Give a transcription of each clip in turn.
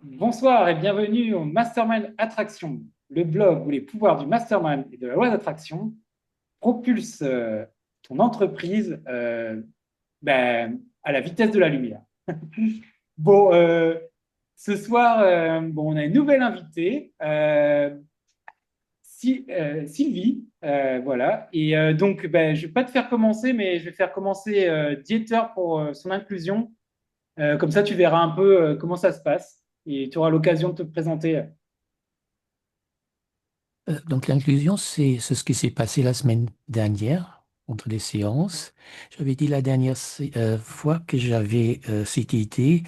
Bonsoir et bienvenue au Mastermind Attraction, le blog où les pouvoirs du mastermind et de la loi d'attraction propulsent ton entreprise à la vitesse de la lumière. Bon, ce soir, on a une nouvelle invitée, Sylvie, voilà. Et donc, je ne vais pas te faire commencer, mais je vais faire commencer Dieter pour son inclusion. Comme ça, tu verras un peu comment ça se passe et tu auras l'occasion de te présenter. Donc l'inclusion, c'est ce qui s'est passé la semaine dernière entre les séances. J'avais dit la dernière fois que j'avais cette idée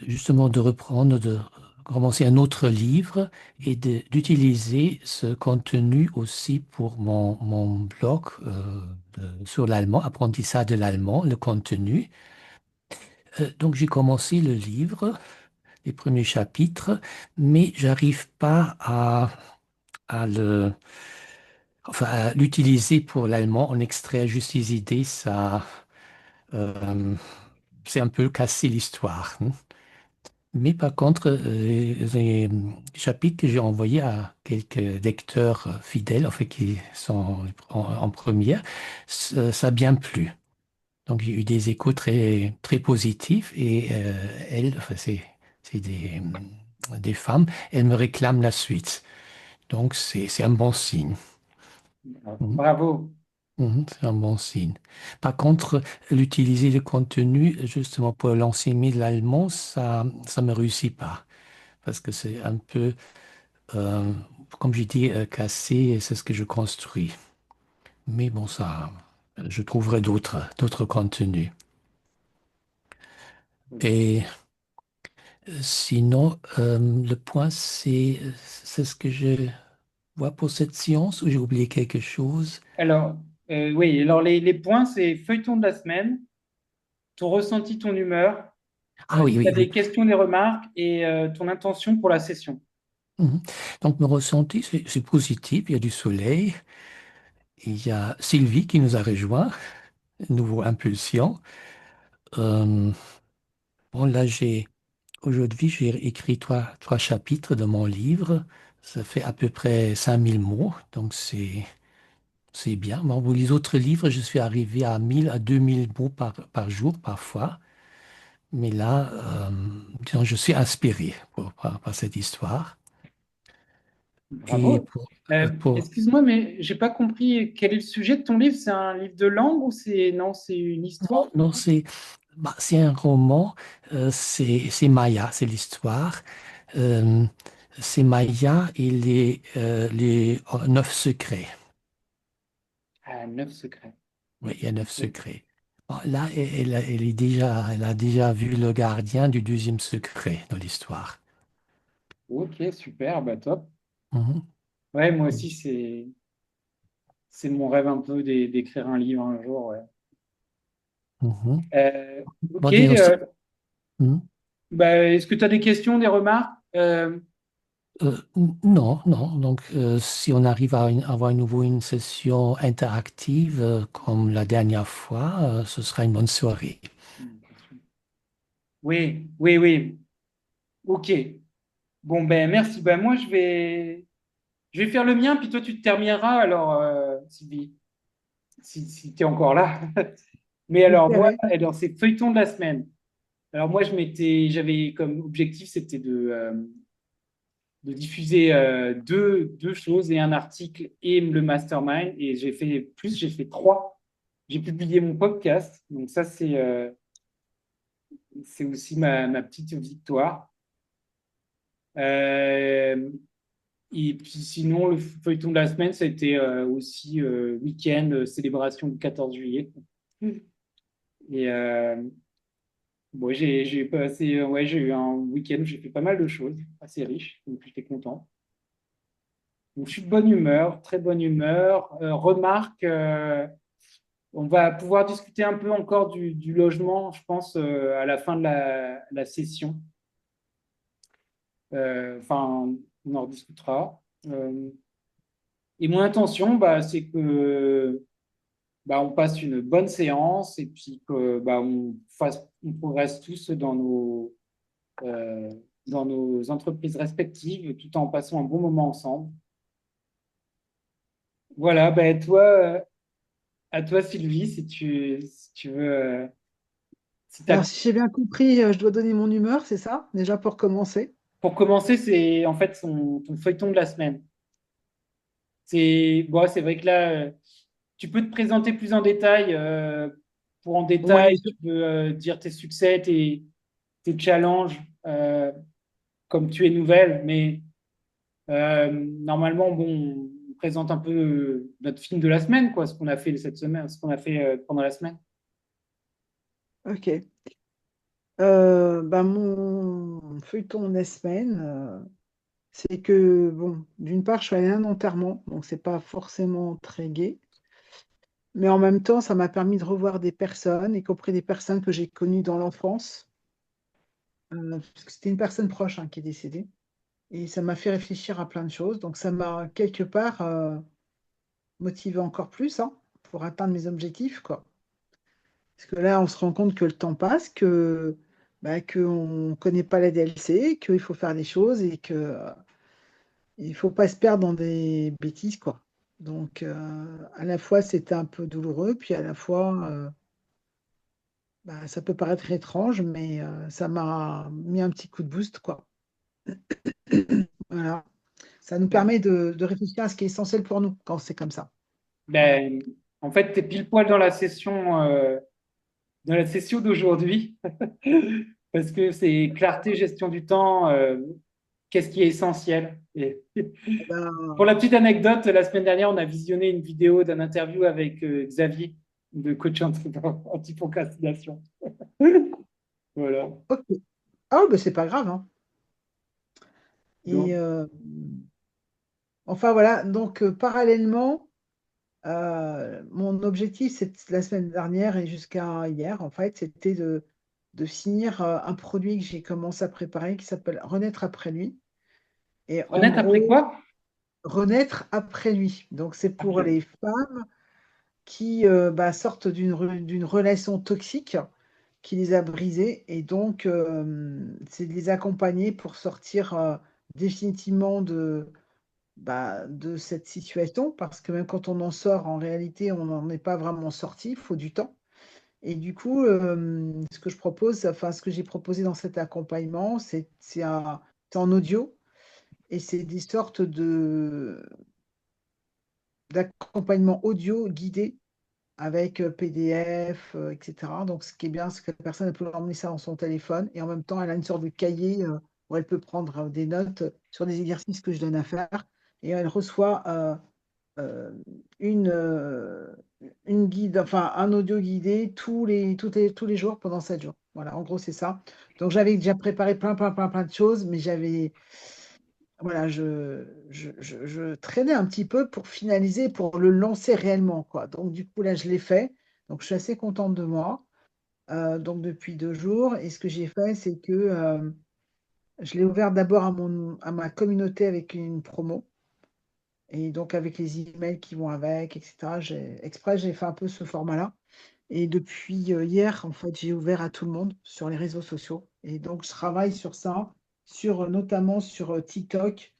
justement de reprendre, de commencer un autre livre et d'utiliser ce contenu aussi pour mon blog sur l'allemand, apprentissage de l'allemand, le contenu. Donc j'ai commencé le livre, les premiers chapitres, mais j'arrive pas à l'utiliser pour l'allemand, en extraire juste les idées, euh, c'est un peu casser l'histoire, hein. Mais par contre, les chapitres que j'ai envoyés à quelques lecteurs fidèles, en fait, qui sont en première, ça a bien plu. Donc, j'ai eu des échos très, très positifs et elles, enfin, c'est des femmes, elles me réclament la suite. Donc, c'est un bon signe. Mhm. Bravo. C'est un bon signe. Par contre, l'utiliser le contenu justement pour l'enseigner de l'allemand, ça me réussit pas. Parce que c'est un peu, euh, comme j'ai dit, cassé, et c'est ce que je construis. Mais bon, je trouverai d'autres contenus. Et sinon, le point, c'est ce que je vois pour cette séance ou j'ai oublié quelque chose. Alors, oui, alors les points, c'est feuilleton de la semaine, ton ressenti, ton humeur, Ah oui, si tu as oui, des oui. questions, des remarques et ton intention pour la session. Mhm. Donc, mon ressenti, c'est positif. Il y a du soleil. Il y a Sylvie qui nous a rejoint, nouveau impulsion. Euh, bon, là, aujourd'hui, j'ai écrit trois chapitres de mon livre. Ça fait à peu près 5 000 mots, donc c'est bien. Bon, pour les autres livres, je suis arrivé à 1 000 à 2 000 mots par jour, parfois. Mais là, disons, je suis inspiré par cette histoire. Et Bravo. pour Excuse-moi, mais j'ai pas compris quel est le sujet de ton livre. C'est un livre de langue ou c'est non, c'est une histoire? non, non, c'est un roman, c'est Maya, c'est l'histoire. Euh, c'est Maya et les 9 secrets. Ah, neuf secrets. Oui, il y a neuf Ok, secrets. Bon, là, elle a déjà vu le gardien du deuxième secret dans l'histoire. ok, super, bah top. Mhm, Ouais, moi aussi, c'est mon rêve un peu d'écrire un livre un jour. Ouais. mhm. Ok, Bon, disons, mhm. est-ce que tu as des questions, des remarques? Non, non. Donc, si on arrive à avoir à nouveau une session interactive comme la dernière fois, ce sera une bonne soirée. Oui, oui, oui. Ok. Bon, ben merci. Ben moi, je vais faire le mien, puis toi, tu te termineras, alors, Sylvie, si tu es encore là. Mais alors, moi, J'essaierai. alors, c'est feuilleton de la semaine. Alors, moi, j'avais comme objectif, c'était de diffuser deux choses et un article et le mastermind. Et j'ai fait trois. J'ai publié mon podcast. Donc, ça, c'est aussi ma petite victoire. Euh, Et puis sinon, le feuilleton de la semaine, c'était aussi week-end, célébration du 14 juillet. Et bon, j'ai passé, ouais, j'ai eu un week-end où j'ai fait pas mal de choses, assez riche, donc j'étais content. Donc je suis de bonne humeur, très bonne humeur. Remarque, on va pouvoir discuter un peu encore du logement, je pense, à la fin de la session. Enfin, on en rediscutera. Et mon intention, c'est que on passe une bonne séance et puis que on progresse tous dans euh, dans nos entreprises respectives, tout en passant un bon moment ensemble. Voilà, ben à toi Sylvie, si tu veux, si Alors, t'as- si j'ai bien compris, je dois donner mon humeur, c'est ça? Déjà pour commencer. pour commencer, c'est en fait ton feuilleton de la semaine. C'est vrai que là, tu peux te présenter plus en détail. Pour en détail, Oui, tu peux dire tes succès, tes challenges, comme tu es nouvelle. Mais normalement, bon, on présente un peu notre film de la semaine, quoi, ce qu'on a fait cette semaine, ce qu'on a fait pendant la semaine. ok. Mon feuilleton de la semaine, c'est que, bon, d'une part, je suis allée à un enterrement, donc c'est pas forcément très gai, mais en même temps, ça m'a permis de revoir des personnes, y compris des personnes que j'ai connues dans l'enfance, parce que c'était une personne proche, hein, qui est décédée, et ça m'a fait réfléchir à plein de choses, donc ça m'a quelque part motivé encore plus, hein, pour atteindre mes objectifs, quoi. Parce que là, on se rend compte que le temps passe, qu'on ne connaît pas la DLC, qu'il faut faire des choses et que il faut pas se perdre dans des bêtises, quoi. Donc, à la fois, c'était un peu douloureux, puis à la fois, ça peut paraître étrange, mais ça m'a mis un petit coup de boost, quoi. Voilà. Ça nous permet de réfléchir à ce qui est essentiel pour nous quand c'est comme ça. Voilà. Ben, en fait, tu es pile poil dans la session d'aujourd'hui, parce que c'est clarté, gestion du temps, qu'est-ce qui est essentiel. Et Eh ben, pour la petite anecdote, la semaine dernière, on a visionné une vidéo d'un interview avec Xavier de coach anti-procrastination. Voilà. ok. Ah, ben, c'est pas grave, hein. Et Donc, enfin, voilà. Donc, parallèlement, mon objectif, c'est la semaine dernière et jusqu'à hier, en fait, c'était de finir un produit que j'ai commencé à préparer qui s'appelle Renaître après lui. Et en honnête, après gros, quoi? Renaître après lui. Donc, c'est pour Après. les femmes qui sortent d'une relation toxique qui les a brisées. Et donc, c'est de les accompagner pour sortir définitivement de cette situation, parce que même quand on en sort, en réalité, on n'en est pas vraiment sorti, il faut du temps. Et du coup, ce que je propose, enfin, ce que j'ai proposé dans cet accompagnement, c'est en audio et c'est des sortes d'accompagnement audio guidé avec PDF, etc. Donc, ce qui est bien, c'est que la personne elle peut emmener ça dans son téléphone et en même temps, elle a une sorte de cahier où elle peut prendre des notes sur des exercices que je donne à faire et elle reçoit euh, une, euh, une guide, enfin un audio guidé tous les jours pendant 7 jours. Voilà, en gros, c'est ça. Donc, j'avais déjà préparé plein de choses, mais voilà, je traînais un petit peu pour finaliser, pour le lancer réellement, quoi. Donc, du coup, là, je l'ai fait. Donc, je suis assez contente de moi. Donc, depuis 2 jours. Et ce que j'ai fait, c'est que je l'ai ouvert d'abord à ma communauté avec une promo. Et donc, avec les emails qui vont avec, etc., exprès, j'ai fait un peu ce format-là. Et depuis hier, en fait, j'ai ouvert à tout le monde sur les réseaux sociaux. Et donc, je travaille sur ça, notamment sur TikTok,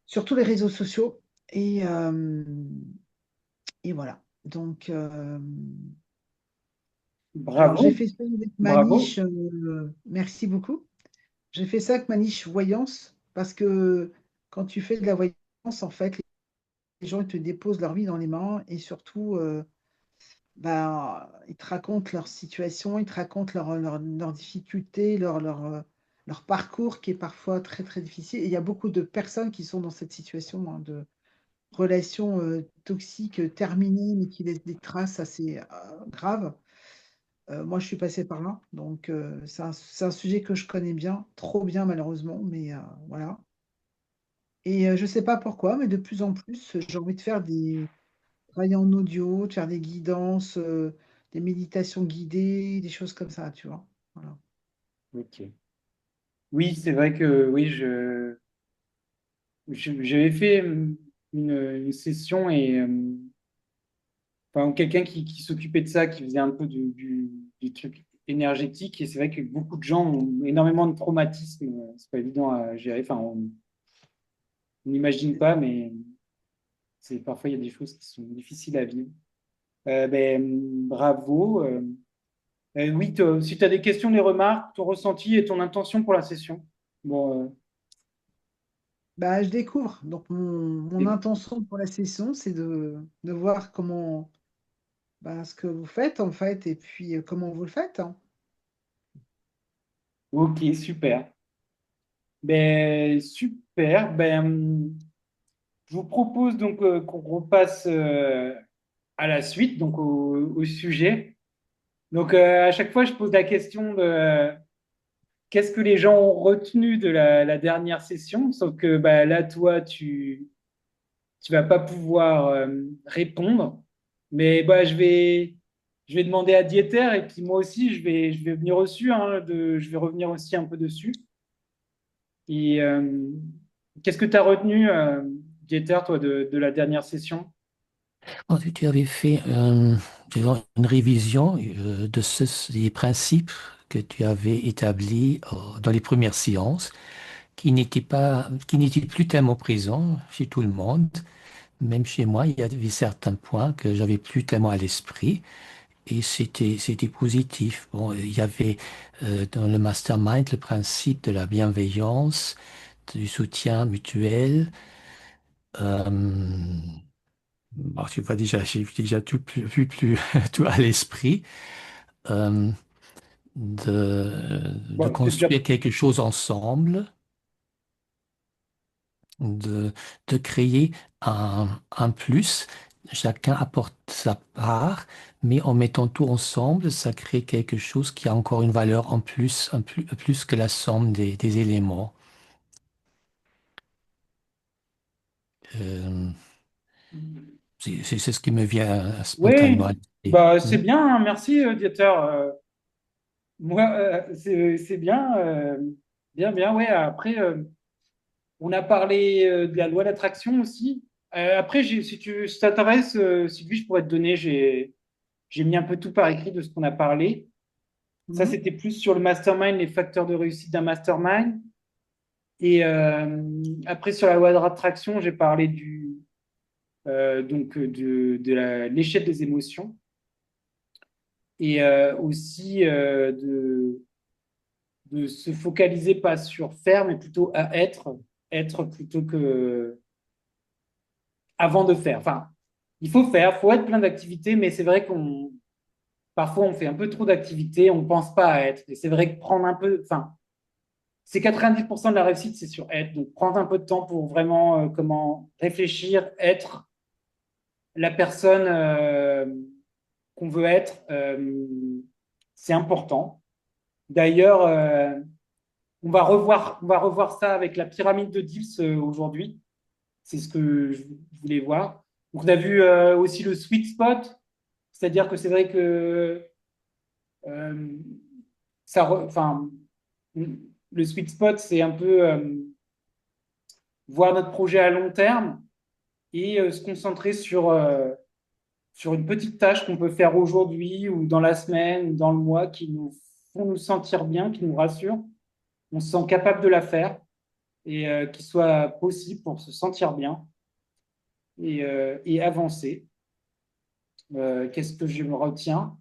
sur tous les réseaux sociaux. Et, euh, et voilà. Donc, alors, j'ai Bravo, fait ça avec ma bravo. niche. Merci beaucoup. J'ai fait ça avec ma niche voyance parce que quand tu fais de la voyance, en fait, les gens ils te déposent leur vie dans les mains et surtout, ils te racontent leur situation, ils te racontent leurs difficultés, leur parcours qui est parfois très, très difficile. Et il y a beaucoup de personnes qui sont dans cette situation, hein, de relations toxiques terminées, mais qui laissent des traces assez graves. Moi, je suis passée par là, donc c'est un sujet que je connais bien, trop bien malheureusement, mais voilà. Et je ne sais pas pourquoi, mais de plus en plus, j'ai envie de faire travailler en audio, de faire des guidances, des méditations guidées, des choses comme ça, tu vois. Voilà. Ok. Oui, c'est vrai que oui, j'avais fait une session et enfin, quelqu'un qui s'occupait de ça, qui faisait un peu du truc. énergétique. Et c'est vrai que beaucoup de gens ont énormément de traumatismes. C'est pas évident à gérer. Enfin, on n'imagine pas, mais parfois il y a des choses qui sont difficiles à vivre. Bravo. Oui, si tu as des questions, des remarques, ton ressenti et ton intention pour la session. Bon, Bah, je découvre. Donc, mon et- intention pour la session, c'est de voir comment, bah, ce que vous faites, en fait, et puis comment vous le faites, hein. ok, super. Super. Je vous propose donc qu'on repasse à la suite, donc au sujet. Donc, à chaque fois, je pose la question de qu'est-ce que les gens ont retenu de la dernière session, sauf que bah, là, toi, tu vas pas pouvoir répondre. Mais bah, je vais demander à Dieter et puis moi aussi, je vais venir dessus, hein, je vais revenir aussi un peu dessus. Et qu'est-ce que tu as retenu, Dieter, toi, de la dernière session? Bon, tu avais fait disons, une révision des principes que tu avais établis dans les premières séances, qui n'étaient plus tellement présents chez tout le monde. Même chez moi, il y avait certains points que j'avais plus tellement à l'esprit et c'était positif. Bon, il y avait dans le mastermind le principe de la bienveillance, du soutien mutuel. Euh, bon, tu vois déjà, j'ai déjà plus tout à l'esprit. Euh, de Bon, c'est déjà. construire quelque chose ensemble, de, de créer un plus. Chacun apporte sa part, mais en mettant tout ensemble, ça crée quelque chose qui a encore une valeur en plus, plus que la somme des éléments. Euh, c'est ce qui me vient spontanément Oui, à l'idée. bah, c'est Hmm. bien, hein, merci, Dieter. Moi, c'est bien, bien, ouais. Après, on a parlé de la loi d'attraction aussi. Après, si ça t'intéresse, Sylvie, je pourrais te donner, j'ai mis un peu tout par écrit de ce qu'on a parlé. Ça, Mhm. c'était plus sur le mastermind, les facteurs de réussite d'un mastermind. Et après, sur la loi d'attraction, j'ai parlé l'échelle des émotions et aussi de se focaliser pas sur faire, mais plutôt à être plutôt que avant de faire. Enfin, il faut être plein d'activités, mais c'est vrai qu'on parfois on fait un peu trop d'activités, on ne pense pas à être. Et c'est vrai que prendre un peu, enfin, c'est 90% de la réussite, c'est sur être. Donc, prendre un peu de temps pour vraiment comment réfléchir, être la personne qu'on veut être, c'est important. D'ailleurs, on va revoir ça avec la pyramide de Dips aujourd'hui. C'est ce que je voulais voir. Donc, on a vu aussi le sweet spot, c'est-à-dire que c'est vrai que euh, enfin, le sweet spot, c'est un peu voir notre projet à long terme et se concentrer sur une petite tâche qu'on peut faire aujourd'hui ou dans la semaine ou dans le mois qui nous font nous sentir bien, qui nous rassurent. On se sent capable de la faire et qui soit possible pour se sentir bien et avancer. Qu'est-ce que je me retiens?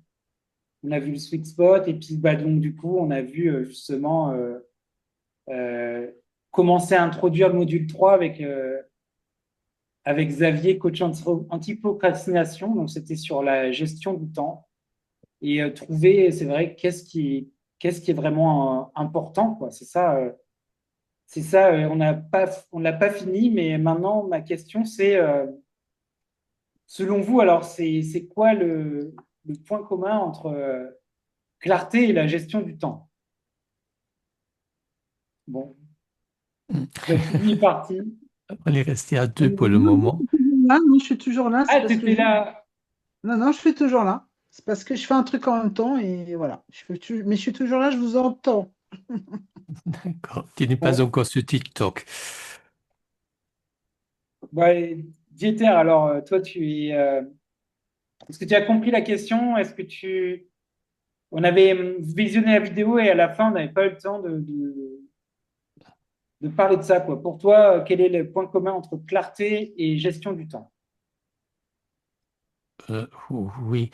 On a vu le sweet spot et puis bah, donc du coup on a vu justement euh, commencer à introduire le module 3 avec Xavier, coach anti-procrastination. Donc c'était sur la gestion du temps et trouver, c'est vrai, qu'est-ce qui est vraiment important, quoi. C'est ça. On l'a pas fini, mais maintenant ma question c'est, selon vous, alors c'est quoi le point commun entre clarté et la gestion du temps? Bon, bah, Sylvie est partie. On est resté à deux pour le Non, moment. non, je suis toujours là, c'est Ah, parce que t'étais là. Non, non, je suis toujours là. C'est parce que je fais un truc en même temps et voilà. Mais je suis toujours là, je vous entends. D'accord. Tu n'es pas Bon, encore sur TikTok. bah, Dieter, alors est-ce que tu as compris la question? Est-ce que tu on avait visionné la vidéo et à la fin, on n'avait pas eu le temps de parler de ça, quoi. Pour toi, quel est le point commun entre clarté et gestion du temps? Oui.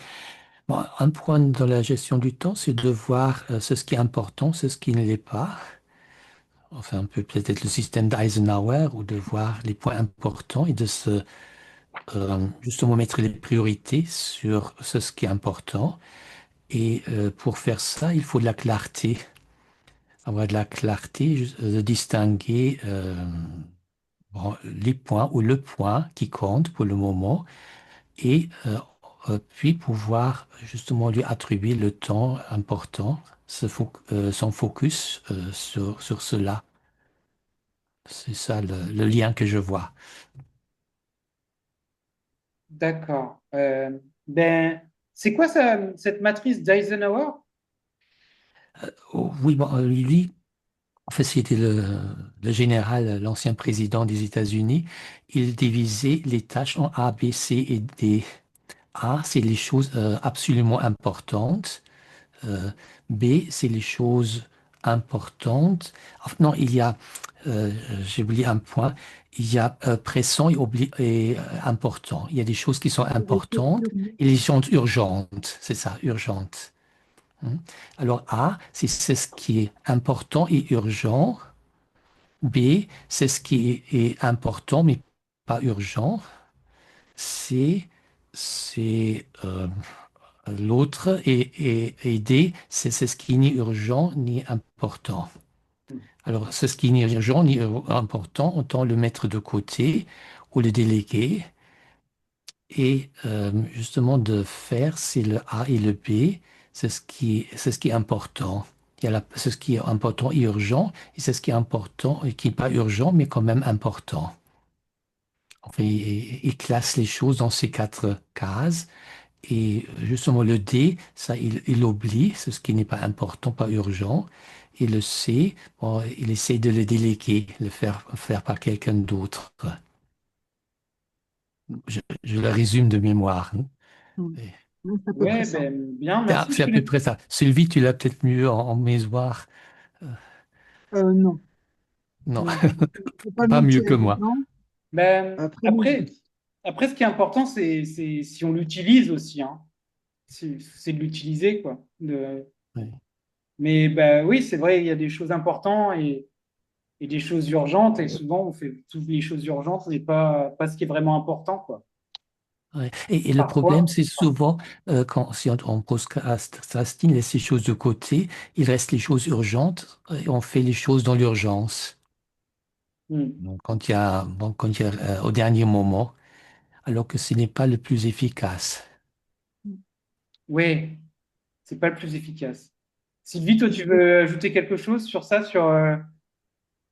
Bon, un point dans la gestion du temps, c'est de voir ce qui est important, ce qui ne l'est pas. Enfin, un peu peut-être le système d'Eisenhower, ou de voir les points importants et de justement mettre les priorités sur ce qui est important. Et pour faire ça, il faut de la clarté. Avoir de la clarté, de distinguer bon, les points ou le point qui compte pour le moment, et puis pouvoir justement lui attribuer le temps important, son focus sur cela. C'est ça le lien que je vois. D'accord. Ben, c'est quoi cette matrice d'Eisenhower? Oh, oui, bon, lui, en fait, c'était le général, l'ancien président des États-Unis. Il divisait les tâches en A, B, C et D. A, c'est les choses absolument importantes. Euh, B, c'est les choses importantes. Enfin, non, j'ai oublié un point. Il y a pressant et important. Il y a des choses qui sont Priorité, importantes urgent. et les choses urgentes. C'est ça, urgentes. Hein. Alors A, c'est ce qui est important et urgent. B, c'est ce qui est important mais pas urgent. C, c'est l'autre, et D, c'est ce qui n'est urgent ni important. Alors, ce qui n'est urgent ni important, autant le mettre de côté ou le déléguer. Et justement, de faire, c'est le A et le B, c'est ce qui est important. C'est ce qui est important et urgent, et c'est ce qui est important et qui n'est pas urgent, mais quand même important. Enfin, il classe les choses dans ces quatre cases. Et justement, le D, ça, il oublie, c'est ce qui n'est pas important, pas urgent. Et le C, bon, il essaie de le déléguer, le faire par quelqu'un d'autre. Je le résume de mémoire, hein. Mm. Et Oui, c'est à peu près Ouais, ça. ben, bien, merci. c'est Je à peu connais. près ça. Sylvie, tu l'as peut-être mieux en mémoire. Euh, Non, non, non. Je ne vais pas pas mieux mentir que moi. là-dedans. Ben, Après, moi, après, ce qui est important, c'est si on l'utilise aussi, hein. C'est de l'utiliser, quoi. Oui. Mais ben, oui, c'est vrai, il y a des choses importantes et des choses urgentes, et souvent, on fait toutes les choses urgentes, mais pas ce qui est vraiment important, quoi. Ouais. Et le problème, Parfois. c'est souvent, si on procrastine, laisse les choses de côté, il reste les choses urgentes et on fait les choses dans l'urgence. Hmm. Donc, au dernier moment, alors que ce n'est pas le plus efficace. Oui, c'est pas le plus efficace. Sylvie, toi, tu veux ajouter quelque chose sur ça,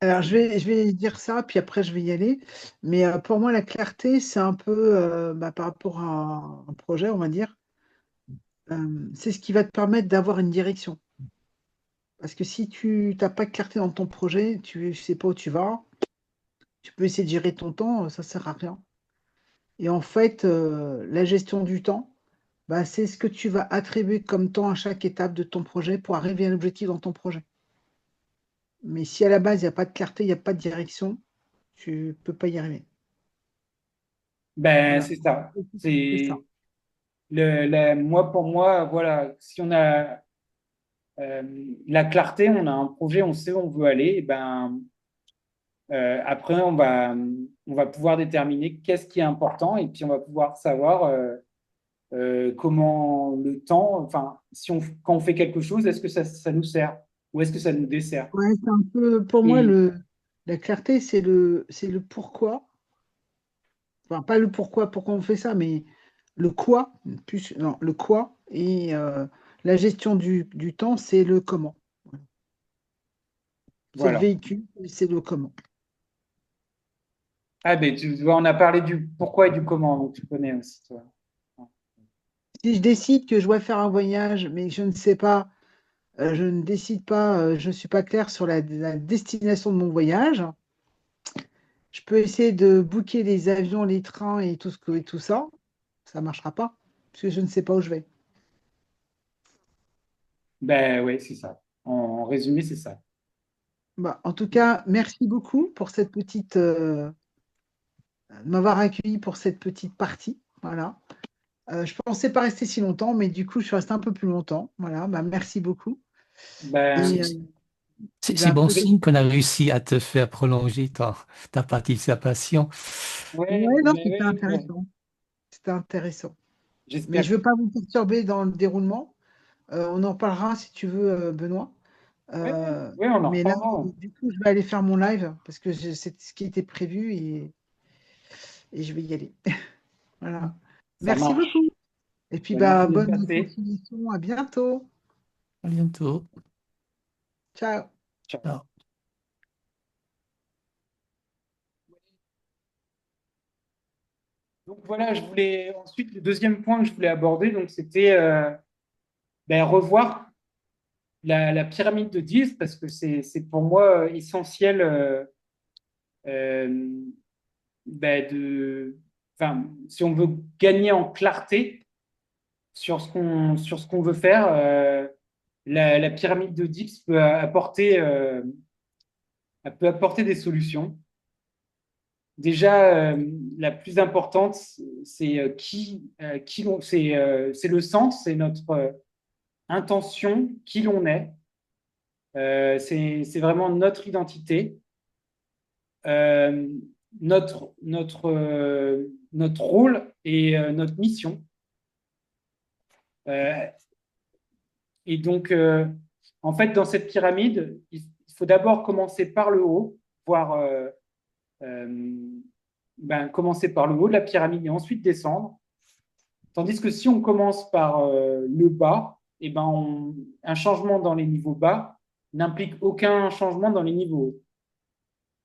alors, je vais dire ça, puis après, je vais y aller. Mais pour moi, la clarté, c'est un peu par rapport à un projet, on va dire. C'est ce qui va te permettre d'avoir une direction. Parce que si tu n'as pas de clarté dans ton projet, tu ne sais pas où tu vas, tu peux essayer de gérer ton temps, ça ne sert à rien. Et en fait, la gestion du temps, bah, c'est ce que tu vas attribuer comme temps à chaque étape de ton projet pour arriver à l'objectif dans ton projet. Mais si à la base, il n'y a pas de clarté, il n'y a pas de direction, tu ne peux pas y arriver. ben, Voilà. c'est ça. C'est ça. C'est moi, pour moi, voilà, si on a la clarté, on a un projet, on sait où on veut aller, et ben, après, on va pouvoir déterminer qu'est-ce qui est important et puis on va pouvoir savoir comment le temps, enfin, si quand on fait quelque chose, est-ce que ça nous sert ou est-ce que ça nous dessert? Ouais, c'est un peu, pour moi, Et la clarté, c'est le pourquoi. Enfin, pas le pourquoi on fait ça, mais le quoi, plus, non, le quoi. Et la gestion du temps, c'est le comment. Voilà. C'est le voilà. véhicule, c'est le comment. Ah ben, tu vois, on a parlé du pourquoi et du comment, donc tu connais aussi, toi. Si je décide que je dois faire un voyage, mais que je ne sais pas, je ne décide pas, je ne suis pas clair sur la destination de mon voyage, je peux essayer de booker les avions, les trains et et tout ça. Ça ne marchera pas, parce que je ne sais pas où je vais. Ben ouais, c'est ça. En résumé, c'est ça. Bah, en tout cas, merci beaucoup pour cette petite, de m'avoir accueilli pour cette petite partie. Voilà. Je pensais pas rester si longtemps, mais du coup, je suis restée un peu plus longtemps. Voilà. Bah, merci beaucoup. Ben, Et, C'est bah, bon peut-être. signe qu'on a réussi à te faire prolonger ta participation. ouais, Ouais, non, ben c'était ouais, bon, intéressant. C'était intéressant. Mais j'espère. je ne veux pas vous perturber dans le déroulement. On en parlera si tu veux, Benoît. Ouais, Euh, ouais, on en mais là, reparlera. du coup, je vais aller faire mon live parce que c'est ce qui était prévu et je vais y aller. Voilà. Ça Merci beaucoup. marche. Et puis, Ben, merci bah, d'être bonne passé. continuation. À bientôt. À bientôt. Ciao. Ciao. Ciao. Donc voilà, je voulais ensuite le deuxième point que je voulais aborder, donc c'était ben, revoir la pyramide de 10 parce que c'est pour moi essentiel euh, ben, enfin, si on veut gagner en clarté sur ce qu'on veut faire, la pyramide de Dix peut apporter des solutions. Déjà, la plus importante, c'est c'est le sens, c'est notre intention, qui l'on est. C'est vraiment notre identité, euh, notre rôle et notre mission. Euh, et donc, en fait, dans cette pyramide, il faut d'abord commencer par le haut, voir euh, ben, commencer par le haut de la pyramide et ensuite descendre. Tandis que si on commence par le bas, et ben un changement dans les niveaux bas n'implique aucun changement dans les niveaux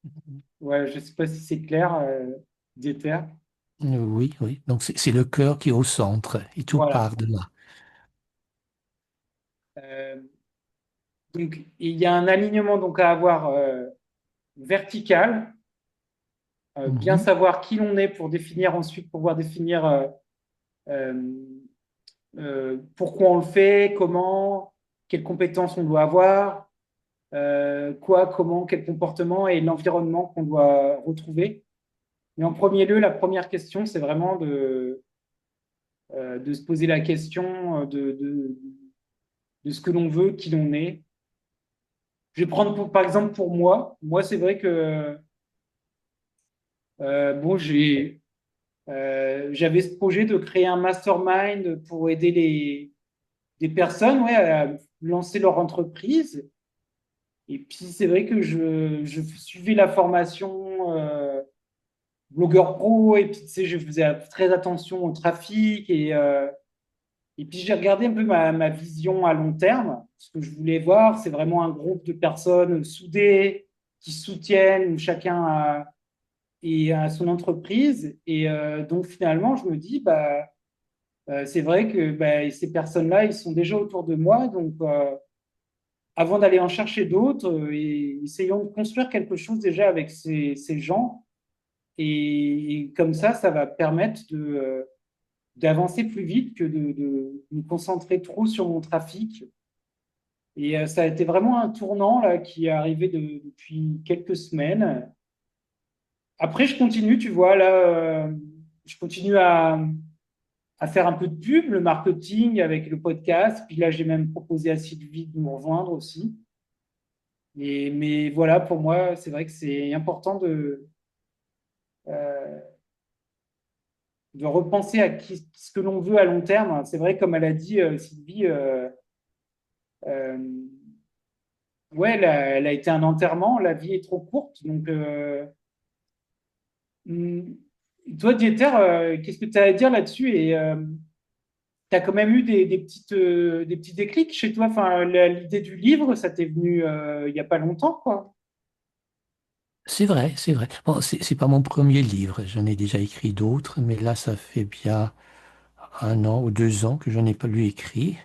hauts. Ouais, je ne sais pas si c'est clair, Dieter. Oui, oui. Donc c'est le cœur qui est au centre et tout Voilà. part de là. Euh, donc, il y a un alignement donc, à avoir vertical, bien Mhm. savoir qui l'on est pour définir ensuite, pouvoir définir euh, pourquoi on le fait, comment, quelles compétences on doit avoir, quoi, comment, quel comportement et l'environnement qu'on doit retrouver. Mais en premier lieu, la première question, c'est vraiment de se poser la question de ce que l'on veut, qui l'on est. Je vais prendre par exemple pour moi. Moi, c'est vrai que bon, j'avais ce projet de créer un mastermind pour aider des personnes ouais, à lancer leur entreprise. Et puis, c'est vrai que je suivais la formation blogueur pro et puis, tu sais, je faisais très attention au trafic et puis, j'ai regardé un peu ma vision à long terme. Ce que je voulais voir, c'est vraiment un groupe de personnes soudées qui se soutiennent, où chacun a son entreprise. Et donc, finalement, je me dis, bah, c'est vrai que bah, ces personnes-là, ils sont déjà autour de moi. Donc, avant d'aller en chercher d'autres, essayons de construire quelque chose déjà avec ces gens. Et comme ça va permettre d'avancer plus vite que de me concentrer trop sur mon trafic. Et ça a été vraiment un tournant là, qui est arrivé depuis quelques semaines. Après, je continue, tu vois, là, je continue à faire un peu de pub, le marketing avec le podcast. Puis là, j'ai même proposé à Sylvie de me rejoindre aussi. Mais voilà, pour moi, c'est vrai que c'est important euh, de repenser à ce que l'on veut à long terme. C'est vrai, comme elle a dit, Sylvie, euh, ouais, elle a été un enterrement, la vie est trop courte. Donc, hum, toi, Dieter, qu'est-ce que tu as à dire là-dessus? Et tu as quand même eu des petits déclics chez toi. Enfin, l'idée du livre, ça t'est venu il n'y a pas longtemps, quoi. C'est vrai, c'est vrai. Bon, c'est pas mon premier livre. J'en ai déjà écrit d'autres, mais là, ça fait bien 1 an ou 2 ans que je n'ai pas lu écrit.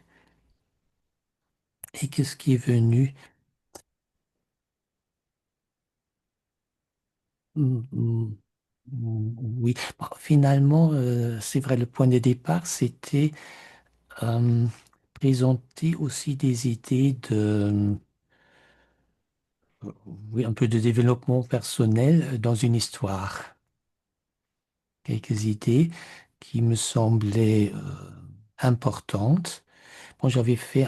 Et qu'est-ce qui est venu? Hmm, hmm, oui, bon, finalement, c'est vrai, le point de départ, c'était présenter aussi des idées oui, un peu de développement personnel dans une histoire. Quelques idées qui me semblaient importantes. Bon, j'avais fait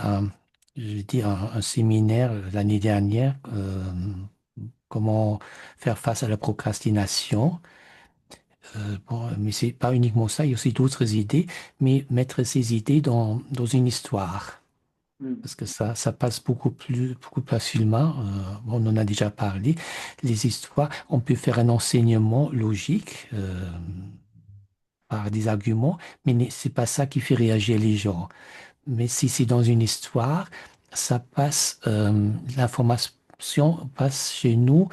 je vais dire un séminaire l'année dernière, comment faire face à la procrastination. Bon, mais c'est pas uniquement ça, il y a aussi d'autres idées, mais mettre ces idées dans une histoire. Mm. Parce que ça passe beaucoup plus facilement. On en a déjà parlé. Les histoires, on peut faire un enseignement logique par des arguments, mais c'est pas ça qui fait réagir les gens. Mais si c'est dans une histoire, ça passe, l'information passe chez nous,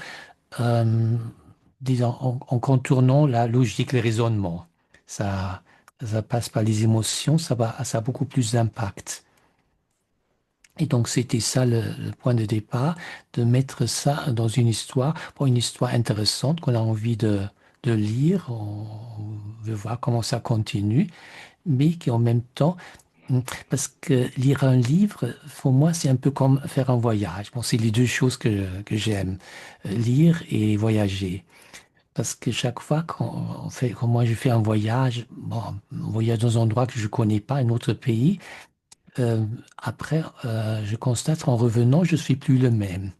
euh, disons, en contournant la logique, le raisonnement. Ça, ça passe par les émotions, ça a beaucoup plus d'impact. Et donc, c'était ça le point de départ, de mettre ça dans une histoire, pour une histoire intéressante qu'on a envie de lire, on veut voir comment ça continue, mais qui en même temps, parce que lire un livre, pour moi, c'est un peu comme faire un voyage. Bon, c'est les deux choses que j'aime, lire et voyager. Parce que chaque fois quand moi je fais un voyage, bon, un voyage dans un endroit que je connais pas, un autre pays, après, je constate qu'en revenant, je suis plus le même.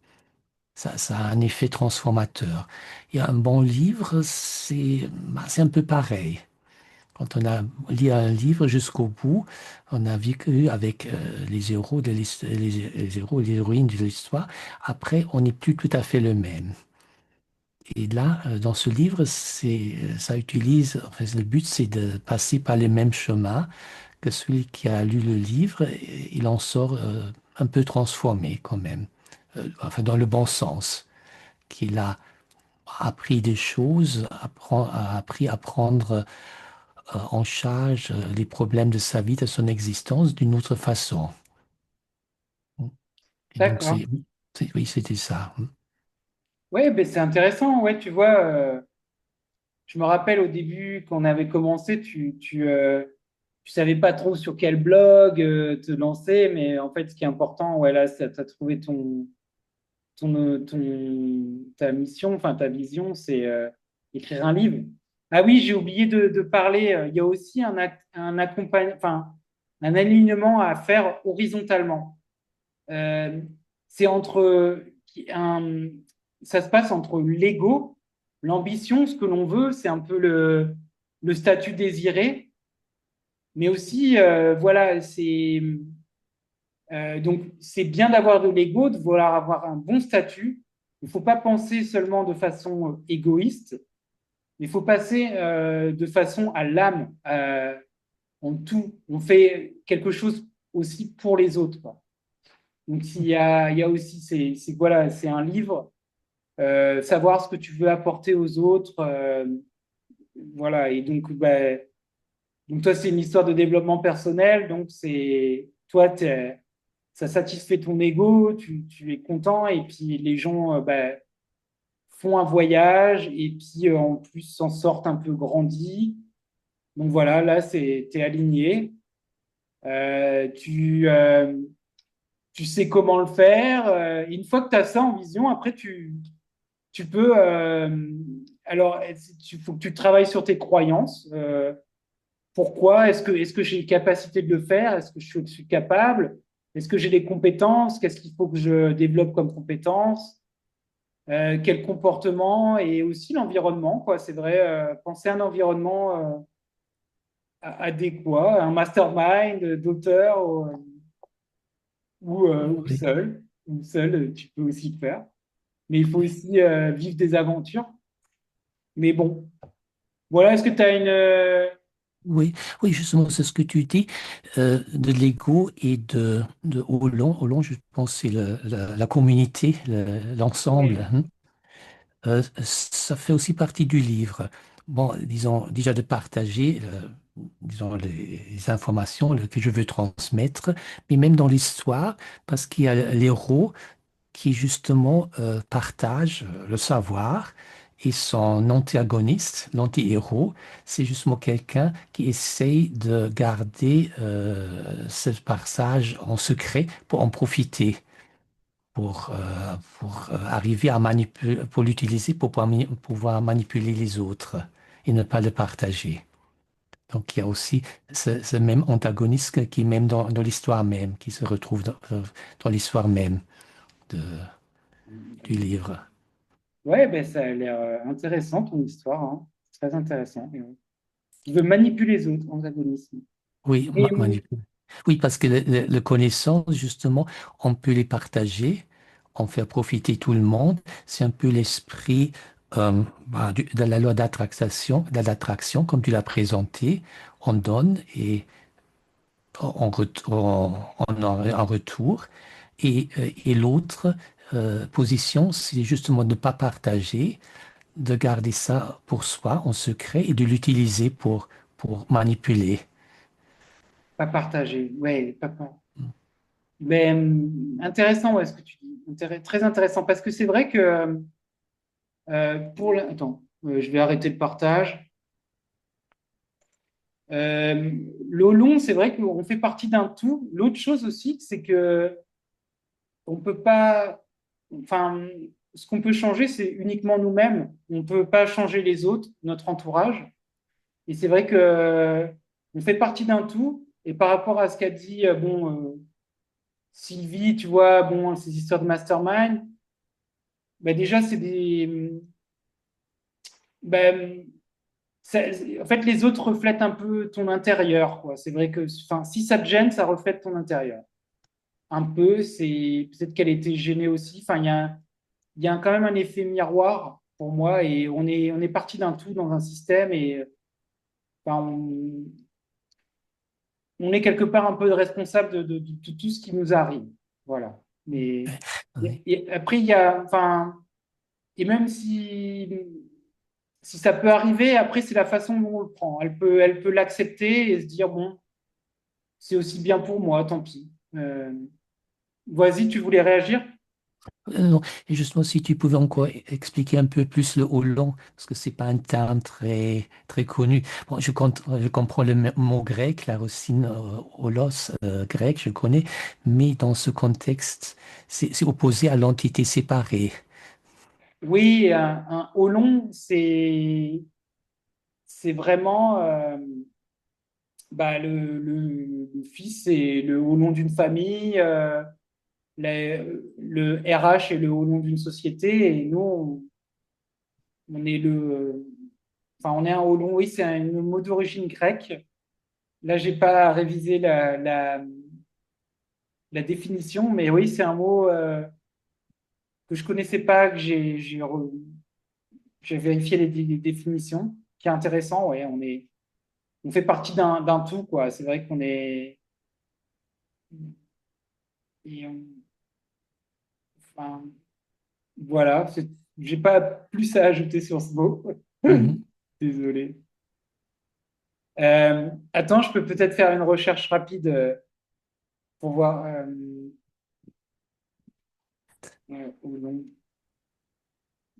Ça a un effet transformateur. Et un bon livre, c'est un peu pareil. Quand on a lu un livre jusqu'au bout, on a vécu avec les héros les héros et les héroïnes de l'histoire. Après, on n'est plus tout à fait le même. Et là, dans ce livre, ça utilise, enfin, le but, c'est de passer par les mêmes chemins que celui qui a lu le livre, il en sort un peu transformé quand même, enfin dans le bon sens, qu'il a appris des choses, a appris à prendre en charge les problèmes de sa vie, de son existence d'une autre façon. Et donc, D'accord. oui, c'était ça. Ouais, ben c'est intéressant. Ouais, tu vois, je me rappelle au début, quand on avait commencé, tu savais pas trop sur quel blog te lancer, mais en fait, ce qui est important, ouais, là, tu as trouvé ta mission, enfin ta vision, c'est écrire un livre. Ah oui, j'ai oublié de parler. Il y a aussi enfin, un alignement à faire horizontalement. Euh, c'est entre un, ça se passe entre l'ego, l'ambition, ce que l'on veut, c'est un peu le statut désiré, mais aussi, voilà, donc c'est bien d'avoir de l'ego, de vouloir avoir un bon statut. Il ne faut pas penser seulement de façon égoïste, mais il faut passer de façon à l'âme, en tout. On fait quelque chose aussi pour les autres, quoi. Donc il y a aussi, voilà, c'est un livre, savoir ce que tu veux apporter aux autres, voilà. Et donc toi, c'est une histoire de développement personnel, donc ça satisfait ton ego, tu es content, et puis les gens font un voyage, et puis en plus s'en sortent un peu grandis. Donc voilà, là, t'es aligné. Euh, tu, euh, Tu sais comment le faire. Une fois que tu as ça en vision, après, tu peux. Alors, il faut que tu travailles sur tes croyances. Pourquoi? Est-ce que j'ai les capacités de le faire? Est-ce que je suis capable? Est-ce que j'ai les compétences? Qu'est-ce qu'il faut que je développe comme compétences? Quel comportement? Et aussi l'environnement, quoi. C'est vrai, penser à un environnement adéquat, un mastermind d'auteurs ou Oui. seul. Ou seul, tu peux aussi le faire. Mais il faut aussi vivre des aventures. Mais bon, voilà, est-ce que tu as une... Oui, oui, justement, c'est ce que tu dis de l'ego et de Olon. Olon, je pense, c'est la communauté, l'ensemble, Oui, hein. Ça fait aussi partie du livre. Bon, disons, déjà de partager, disons, les informations que je veux transmettre, mais même dans l'histoire, parce qu'il y a l'héros qui, justement, partage le savoir Et son antagoniste, l'anti-héros, c'est justement quelqu'un qui essaye de garder ce passage en secret pour en profiter, pour arriver à manipuler, pour l'utiliser pour pouvoir manipuler les autres et ne pas le partager. Donc il y a aussi ce même antagoniste qui est même dans l'histoire même, qui se retrouve dans l'histoire même de- du livre. Ouais, ben, ça a l'air intéressant, ton histoire, hein. Très intéressant. Et, il veut manipuler les autres, antagonisme. Oui, Et, manipuler. Oui, parce que le connaissance, justement, on peut les partager, en faire profiter tout le monde. C'est un peu l'esprit de la loi d'attraction, comme tu l'as présenté. On donne et en retour. Et l'autre position, c'est justement de ne pas partager, de garder ça pour soi en secret et de l'utiliser pour manipuler. pas partager. Ouais, mais intéressant, ouais, ce que tu dis. Très intéressant, parce que c'est vrai que Attends, je vais arrêter le partage. Euh, le long, c'est vrai qu'on fait partie d'un tout. L'autre chose aussi, c'est que on peut pas. Enfin, ce qu'on peut changer, c'est uniquement nous-mêmes. On ne peut pas changer les autres, notre entourage. Et c'est vrai que on fait partie d'un tout. Et par rapport à ce qu'a dit Sylvie, tu vois, bon, ces histoires de mastermind, bah déjà, c'est des. Ben, en fait, les autres reflètent un peu ton intérieur, quoi. C'est vrai que, enfin, si ça te gêne, ça reflète ton intérieur. Un peu, c'est peut-être qu'elle était gênée aussi. Enfin, il y a quand même un effet miroir pour moi et on est parti d'un tout dans un système et enfin, on est quelque part un peu responsable de tout ce qui nous arrive. Voilà. Mais Oui. et après, il y a, enfin, et même si ça peut arriver, après, c'est la façon dont on le prend. Elle peut l'accepter et se dire, bon, c'est aussi bien pour moi, tant pis. Vas-y, tu voulais réagir? Non. Et justement, si tu pouvais encore expliquer un peu plus le Hollande, parce que c'est pas un terme très, très connu. Bon, je comprends le mot grec, la racine holos grec, je connais, mais dans ce contexte, c'est opposé à l'entité séparée. Oui, un Olon, c'est vraiment bah, le fils et le haut nom d'une famille, le RH est le haut nom d'une société, et nous, on est enfin, on est un haut nom, oui, c'est un mot d'origine grecque. Là, j'ai pas révisé la définition, mais oui, c'est un mot que je connaissais pas, que j'ai vérifié les définitions, qui est intéressant, ouais, on fait partie d'un tout, quoi. C'est vrai qu'on est, et enfin, voilà, j'ai pas plus à ajouter sur ce mot. Mhm. Désolé. Attends, je peux peut-être faire une recherche rapide pour voir où l'on.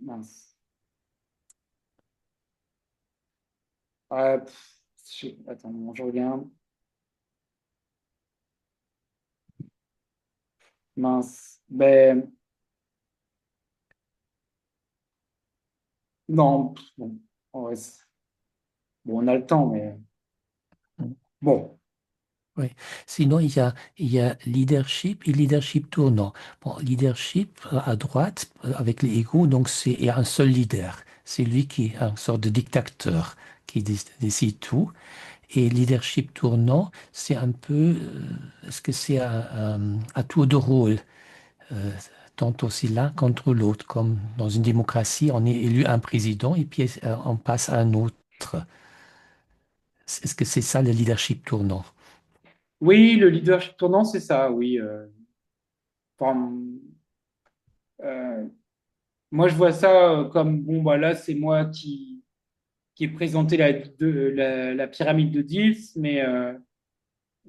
Mince. Attends, non, je regarde. Mince. Ben, non, bon, bon, on a le temps, mais bon. Oui. Sinon, il y a leadership et leadership tournant. Bon, leadership à droite, avec les égaux, donc il y a un seul leader. C'est lui qui est une sorte de dictateur qui décide tout. Et leadership tournant, c'est un peu, est-ce que c'est à tour de rôle, euh, tantôt c'est l'un contre l'autre, comme dans une démocratie, on est élu un président et puis on passe à un autre. Est-ce que c'est ça le leadership tournant? Oui, le leadership tournant, c'est ça, oui. Enfin, euh, moi, je vois ça comme, bon, bah là, c'est moi qui ai présenté la pyramide de deals, mais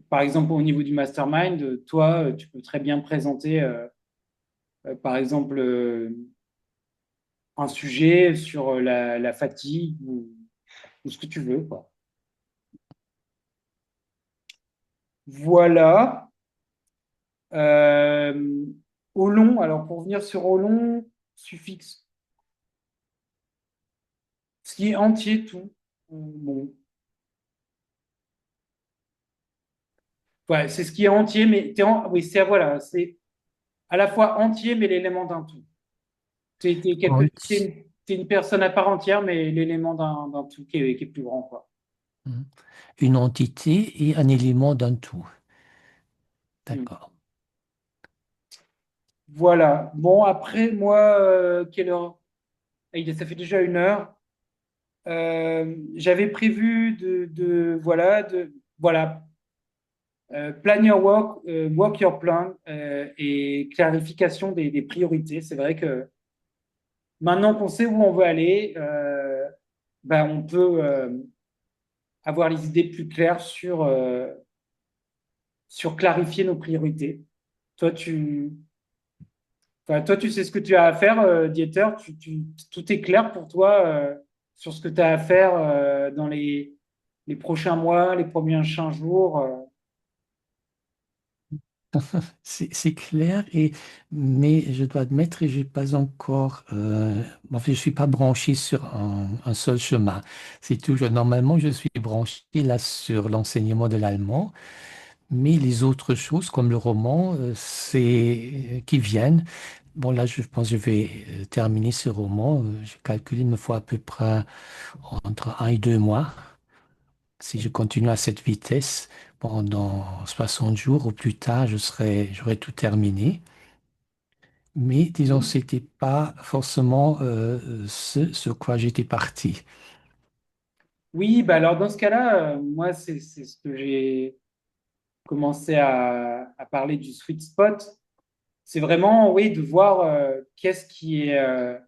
par exemple, au niveau du mastermind, toi, tu peux très bien présenter, par exemple, un sujet sur la fatigue ou ce que tu veux, quoi. Voilà. Euh, Olon, alors pour venir sur Olon, suffixe, ce qui est entier, tout. Bon, ouais, c'est ce qui est entier, mais oui, c'est voilà, c'est à la fois entier, mais l'élément d'un tout. Enti- T'es une personne à part entière, mais l'élément d'un tout qui est plus grand, quoi. Mhm. Une entité et un élément d'un tout. Hmm. D'accord. Voilà. Bon, après, moi, quelle heure? Ça fait déjà 1 heure. J'avais prévu voilà, plan your work, work your plan et clarification des priorités. C'est vrai que maintenant qu'on sait où on veut aller, ben, on peut avoir les idées plus claires sur clarifier nos priorités. Toi, toi, tu sais ce que tu as à faire, Dieter. Tout est clair pour toi sur ce que tu as à faire dans les prochains mois, les prochains jours. C'est clair, mais je dois admettre que j'ai pas encore, en fait, je suis pas branché sur un seul chemin. C'est toujours, normalement, je suis branché là sur l'enseignement de l'allemand, mais les autres choses, comme le roman, c'est qui viennent. Bon, là, je pense que je vais terminer ce roman. J'ai calculé, il me faut à peu près entre 1 et 2 mois. Si je continue à cette vitesse pendant 60 jours ou plus tard, j'aurai tout terminé. Mais disons, c'était pas forcément ce quoi j'étais parti. Oui, bah alors dans ce cas-là, moi, c'est ce que j'ai commencé à parler du sweet spot. C'est vraiment, oui, de voir qu'est-ce qui est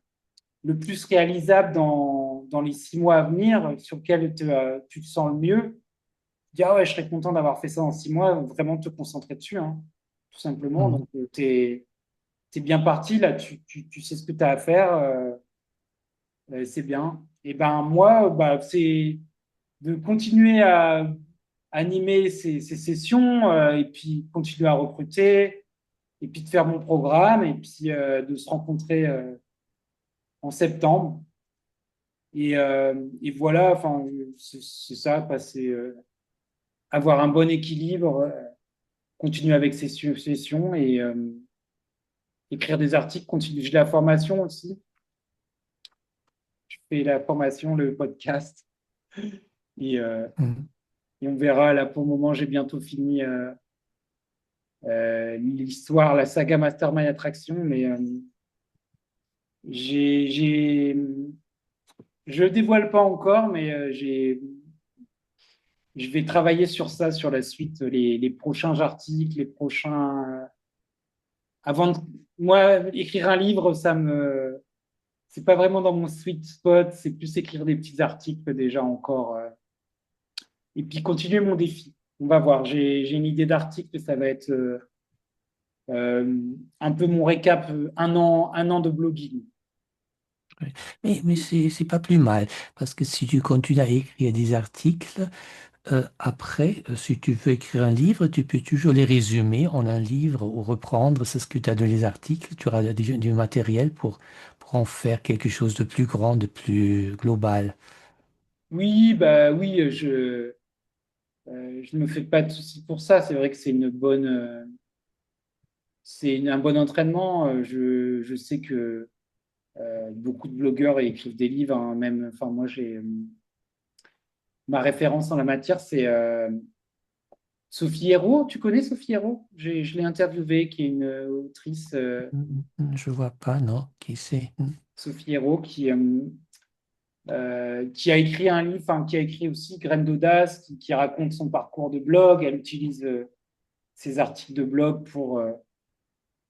le plus réalisable dans les 6 mois à venir, sur lequel tu te sens le mieux. Dire, ah ouais, je serais content d'avoir fait ça en 6 mois, vraiment te concentrer dessus, hein, tout simplement. Mhm. Donc, tu es bien parti, là, tu sais ce que tu as à faire, c'est bien. Et ben moi, bah, c'est de continuer à animer ces sessions et puis continuer à recruter et puis de faire mon programme et puis de se rencontrer en septembre. Et voilà, enfin, c'est ça, passer, avoir un bon équilibre, continuer avec ces sessions et écrire des articles, continuer. J'ai la formation aussi. Je fais la formation, le podcast et, euh, Mhm. et on verra. Là, pour le moment, j'ai bientôt fini l'histoire, la saga Mastermind Attraction, mais j'ai, je ne dévoile pas encore, mais je vais travailler sur ça, sur la suite, les prochains articles, les prochains. Avant de, moi, écrire un livre, c'est pas vraiment dans mon sweet spot, c'est plus écrire des petits articles déjà encore. Et puis continuer mon défi. On va voir. J'ai une idée d'article, ça va être un peu mon récap, 1 an de blogging. Oui. Mais c'est pas plus mal, parce que si tu continues à écrire des articles, après, si tu veux écrire un livre, tu peux toujours les résumer en un livre ou reprendre c'est ce que tu as dans les articles. Tu auras du matériel pour en faire quelque chose de plus grand, de plus global. Oui, bah oui, je ne me fais pas de soucis pour ça. C'est vrai que un bon entraînement. Je sais que beaucoup de blogueurs écrivent des livres, hein, même, enfin, moi, ma référence en la matière, c'est Sophie Hérault. Tu connais Sophie Hérault? Je l'ai interviewée, qui est une autrice, Je vois pas, non, qui c'est? Sophie Hérault, qui a écrit un livre, enfin, qui a écrit aussi Graines d'audace, qui raconte son parcours de blog. Elle utilise ses articles de blog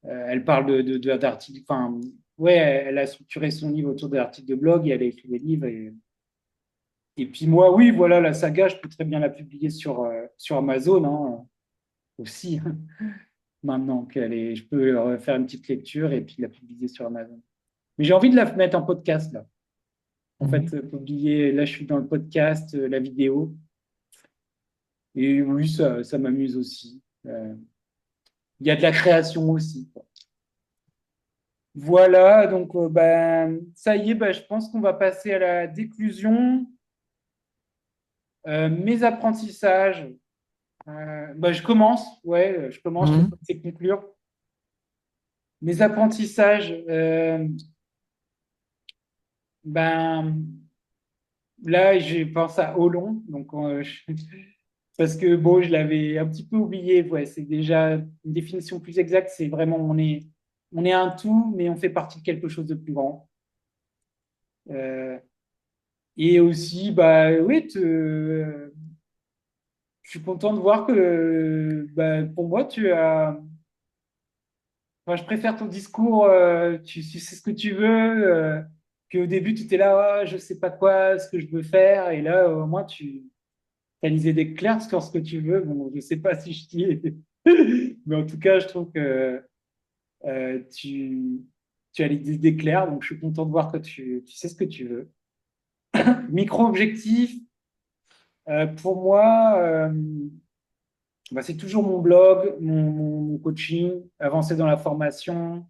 elle parle d'articles, enfin, ouais, elle a structuré son livre autour des articles de blog et elle a écrit des livres. Et puis moi, oui, voilà, la saga, je peux très bien la publier sur Amazon hein, aussi, maintenant je peux faire une petite lecture et puis la publier sur Amazon. Mais j'ai envie de la mettre en podcast, là. En Mhm. fait, publier, là, je suis dans le podcast, la vidéo. Et oui, ça m'amuse aussi. Il y a de la création aussi, quoi. Voilà, donc ben, ça y est, ben, je pense qu'on va passer à la déclusion. Mes apprentissages, ben, je commence, ouais, je commence, je te Mhm. laisse conclure. Mes apprentissages, ben, là, j'ai pensé à Olon, donc parce que bon, je l'avais un petit peu oublié. Ouais, c'est déjà une définition plus exacte. C'est vraiment on est un tout, mais on fait partie de quelque chose de plus grand. Euh, et aussi, bah oui, je suis content de voir que bah, pour moi, enfin, je préfère ton discours. Tu sais ce que tu veux. Qu'au début, tu étais là, ah, je sais pas quoi, ce que je veux faire, et là, au moins, tu as les idées claires sur ce que tu veux. Bon, je sais pas si je t'y ai. Mais en tout cas, je trouve que tu as les idées claires, donc je suis content de voir que tu sais ce que tu veux. Micro-objectif, pour moi, bah, c'est toujours mon blog, mon coaching, avancer dans la formation,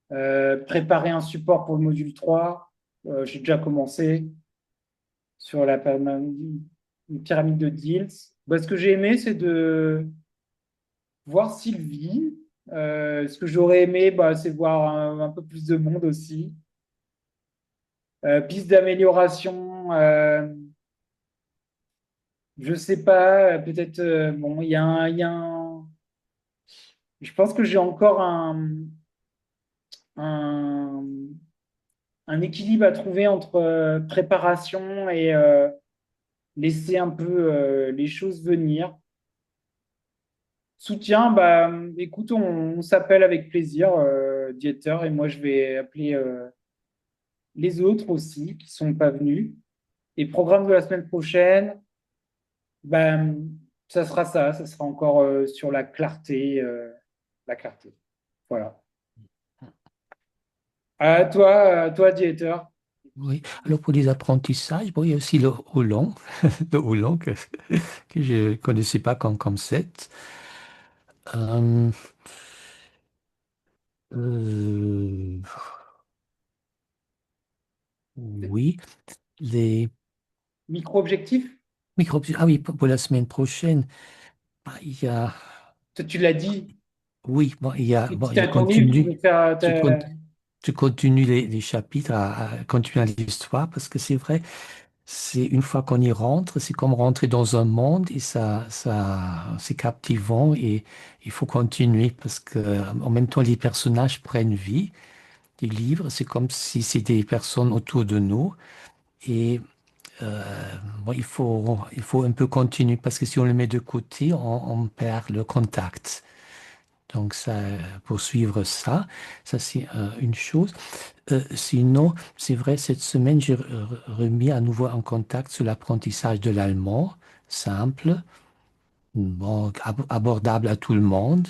préparer un support pour le module 3. J'ai déjà commencé sur la pyramide de deals. Bah, ce que j'ai aimé, c'est de voir Sylvie. Ce que j'aurais aimé, bah, c'est voir un peu plus de monde aussi. Piste d'amélioration, je sais pas, peut-être, bon, je pense que j'ai encore un, un équilibre à trouver entre préparation et laisser un peu les choses venir. Soutien, bah, écoute, on s'appelle avec plaisir, Dieter, et moi je vais appeler les autres aussi qui sont pas venus. Et programme de la semaine prochaine, ben, ça sera encore sur la clarté, la clarté. Voilà. À toi, Dieter. Oui. Alors pour les apprentissages, bon, il y a aussi le Hollande, le Hollande que je ne connaissais pas comme concept. Euh, euh, oui, les Micro-objectif, micro. Ah oui, pour la semaine prochaine, bah, il y a. tu l'as dit, Oui, bon, tu il y a t'as connu, tu continu. veux faire. Tu, con- tu continues les chapitres à continuer l'histoire parce que c'est vrai, c'est une fois qu'on y rentre, c'est comme rentrer dans un monde et c'est captivant et il faut continuer parce que en même temps les personnages prennent vie. Les livres, c'est comme si c'était des personnes autour de nous et euh, bon, il faut un peu continuer parce que si on le met de côté, on perd le contact. Donc ça, poursuivre ça, ça c'est une chose. Sinon, c'est vrai, cette semaine, j'ai remis à nouveau en contact sur l'apprentissage de l'allemand, simple, bon, abordable à tout le monde.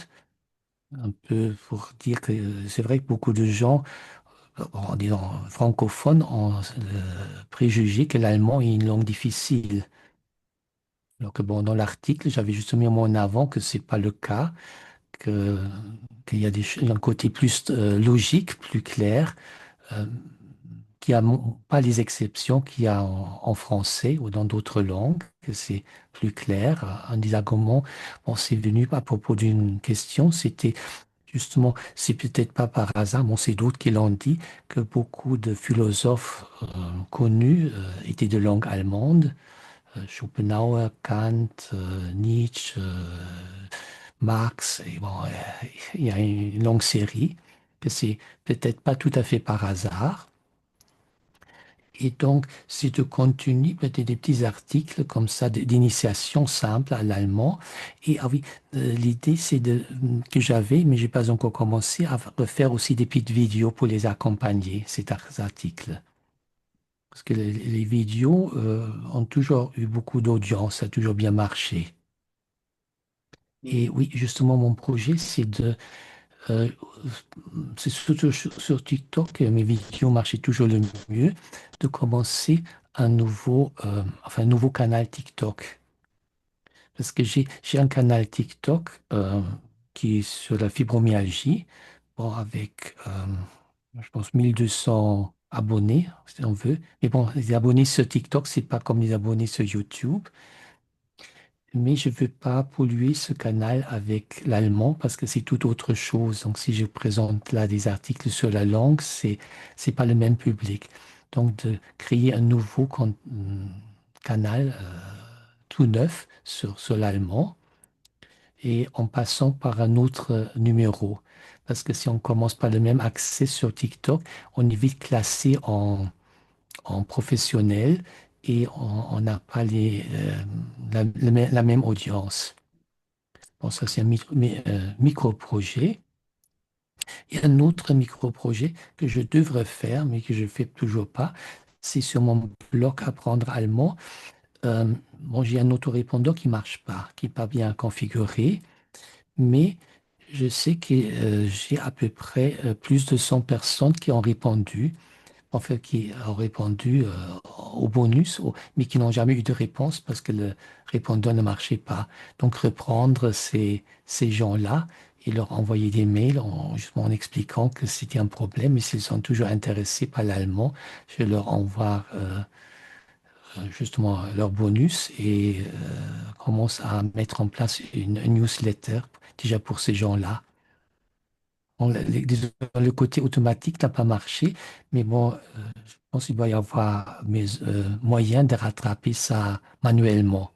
Un peu pour dire que c'est vrai que beaucoup de gens, en disant francophones, ont préjugé que l'allemand est une langue difficile. Alors que bon, dans l'article, j'avais justement mis en avant que c'est pas le cas, que, qu'il y a un côté plus logique, plus clair. euh, qui a pas les exceptions qu'il y a en français ou dans d'autres langues, que c'est plus clair. Un des arguments, bon, c'est venu à propos d'une question, c'était justement, c'est peut-être pas par hasard, bon, c'est d'autres qui l'ont dit, que beaucoup de philosophes connus étaient de langue allemande. Schopenhauer, Kant, Nietzsche, Marx, et bon, il y a une longue série, que c'est peut-être pas tout à fait par hasard. Et donc, si tu continues, peut-être des petits articles comme ça d'initiation simple à l'allemand. Et ah oui, l'idée c'est que j'avais, mais j'ai pas encore commencé à refaire aussi des petites vidéos pour les accompagner, ces articles. Parce que les vidéos ont toujours eu beaucoup d'audience, ça a toujours bien marché. Et oui, justement, mon projet, c'est de euh, c'est surtout sur TikTok que mes vidéos marchaient toujours le mieux, de commencer un nouveau canal TikTok. Parce que j'ai un canal TikTok qui est sur la fibromyalgie, bon, avec, je pense, 1200 abonnés, si on veut. Mais bon, les abonnés sur TikTok, c'est pas comme les abonnés sur YouTube. Mais je ne veux pas polluer ce canal avec l'allemand parce que c'est tout autre chose. Donc, si je présente là des articles sur la langue, c'est pas le même public. Donc, de créer un nouveau canal tout neuf sur l'allemand et en passant par un autre numéro. Parce que si on commence par le même accès sur TikTok, on est vite classé en professionnel et on n'a pas la même audience. Bon, ça, c'est un micro-projet. Et un autre micro-projet que je devrais faire, mais que je ne fais toujours pas, c'est sur mon blog Apprendre allemand. Bon, j'ai un autorépondeur qui ne marche pas, qui n'est pas bien configuré, mais je sais que j'ai à peu près plus de 100 personnes qui ont répondu, en fait, qui ont répondu au bonus, mais qui n'ont jamais eu de réponse parce que le répondeur ne marchait pas. Donc, reprendre ces gens-là et leur envoyer des mails justement en expliquant que c'était un problème et s'ils sont toujours intéressés par l'allemand, je leur envoie justement leur bonus et commence à mettre en place une newsletter déjà pour ces gens-là. Bon, disons, le côté automatique n'a pas marché, mais bon, je pense qu'il doit y avoir moyen de rattraper ça manuellement.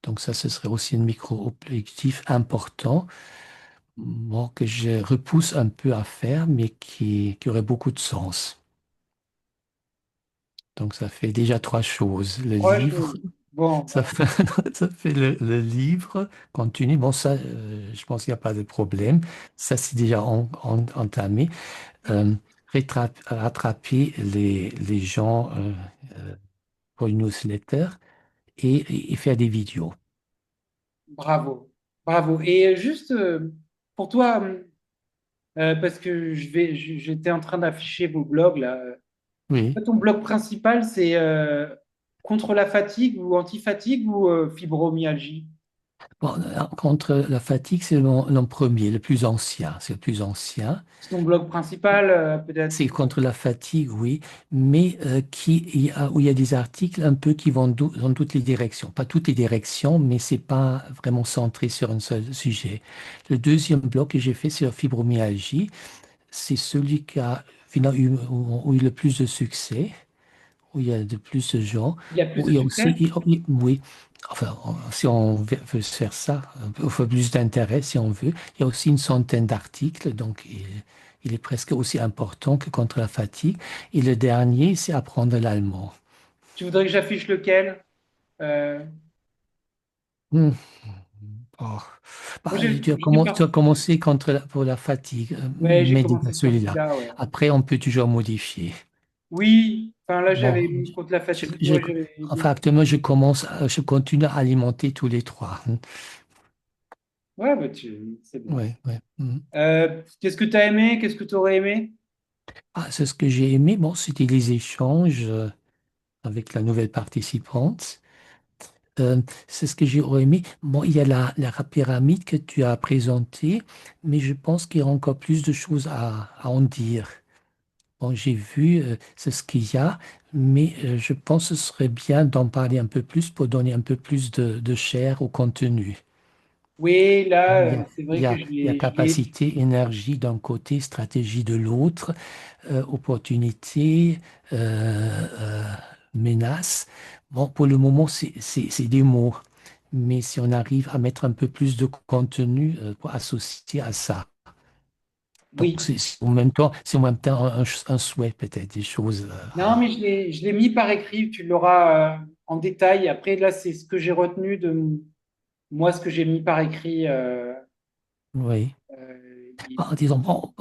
Donc ça, ce serait aussi un micro-objectif important, bon, que je repousse un peu à faire, mais qui aurait beaucoup de sens. Donc ça fait déjà trois choses. Le Trois livre, choses. Bon, ça bah, fait, ça fait le livre continu. Bon, ça, je pense qu'il n'y a pas de problème. Ça, c'est déjà entamé. euh, rattraper les gens pour une newsletter et faire des vidéos. bravo. Bravo. Et juste pour toi, parce que j'étais en train d'afficher vos blogs là. Oui. Ton blog principal, c'est contre la fatigue ou anti-fatigue ou fibromyalgie? Bon, contre la fatigue, c'est le premier, le plus ancien. C'est le plus ancien. C'est ton blog principal, peut-être? C'est contre la fatigue, oui, mais où il y a des articles un peu qui vont dans toutes les directions. Pas toutes les directions, mais c'est pas vraiment centré sur un seul sujet. Le deuxième blog que j'ai fait sur la fibromyalgie, c'est celui qui a finalement où il y a eu le plus de succès, où il y a de plus de gens, Il y a plus où de il y a aussi, succès? oui, enfin, si on veut faire ça, on veut plus d'intérêt, si on veut, il y a aussi une centaine d'articles, donc il est presque aussi important que contre la fatigue. Et le dernier, c'est apprendre l'allemand. Tu voudrais que j'affiche lequel? Euh, Hmm. Oh. Moi, Bah, je l'ai tu as pas. commencé pour la fatigue, Ouais, j'ai mais déjà commencé sur celui-là. celui-là, ouais. Après, on peut toujours modifier. Oui, enfin là, Bon, j'avais mis contre la je, fatigue. je- Ouais, j'avais enfin, beaucoup. actuellement, je continue à alimenter tous les trois. Ouais, bah, c'est bien. Ouais, ouais. Mhm. Qu'est-ce que tu as aimé? Qu'est-ce que tu aurais aimé? Ah, c'est ce que j'ai aimé. Bon, c'était les échanges avec la nouvelle participante. C'est ce que j'ai aimé. Bon, il y a la pyramide que tu as présentée, mais je pense qu'il y a encore plus de choses à en dire. Bon, j'ai vu, c'est ce qu'il y a, mais je pense que ce serait bien d'en parler un peu plus pour donner un peu plus de chair au contenu. Oui, Bon, là, c'est vrai que il y a capacité, énergie d'un côté, stratégie de l'autre, opportunité, menace. Bon, pour le moment, c'est des mots, mais si on arrive à mettre un peu plus de contenu pour associer à ça. Donc, oui. c'est en même temps un souhait, peut-être, des choses. Non, mais je l'ai mis par écrit. Tu l'auras en détail. Après, là, c'est ce que j'ai retenu de moi, ce que j'ai mis par écrit. Oui. Disons, bon,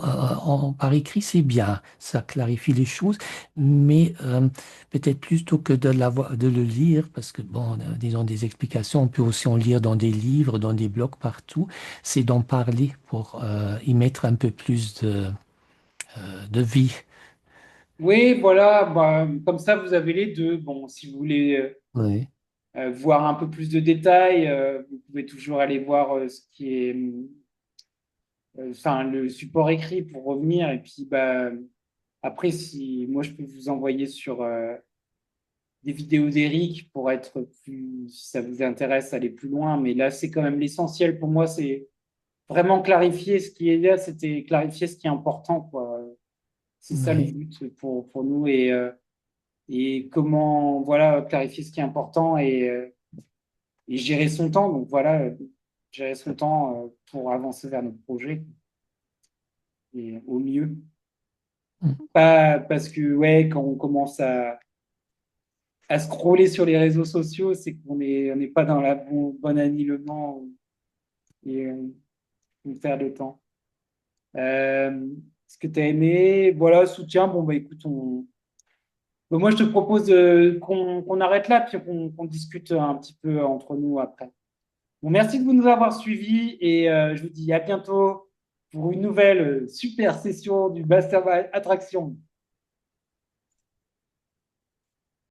par écrit, c'est bien, ça clarifie les choses, mais peut-être plutôt que de le lire, parce que, bon, disons, des explications, on peut aussi en lire dans des livres, dans des blogs, partout, c'est d'en parler pour y mettre un peu plus de vie. Oui, voilà, bah, comme ça, vous avez les deux. Bon, si vous voulez Oui, voir un peu plus de détails, vous pouvez toujours aller voir ce qui est, enfin, le support écrit pour revenir. Et puis, bah, après, si moi, je peux vous envoyer sur des vidéos d'Eric pour être plus, si ça vous intéresse, aller plus loin. Mais là, c'est quand même l'essentiel pour moi, c'est vraiment clarifier ce qui est là, c'était clarifier ce qui est important, quoi. C'est ça le oui. but pour nous et comment, voilà, clarifier ce qui est important et gérer son temps. Donc voilà, gérer son temps pour avancer vers notre projet et au mieux. Mm. Pas parce que, ouais, quand on commence à scroller sur les réseaux sociaux, c'est on n'est pas dans la bon alignement et on perd le temps. Ce que tu as aimé, voilà, soutien, bon, bah écoute, bon, moi je te propose qu'on arrête là, puis qu'on discute un petit peu entre nous après. Bon, merci de nous avoir suivis et je vous dis à bientôt pour une nouvelle super session du Mastermind Attraction.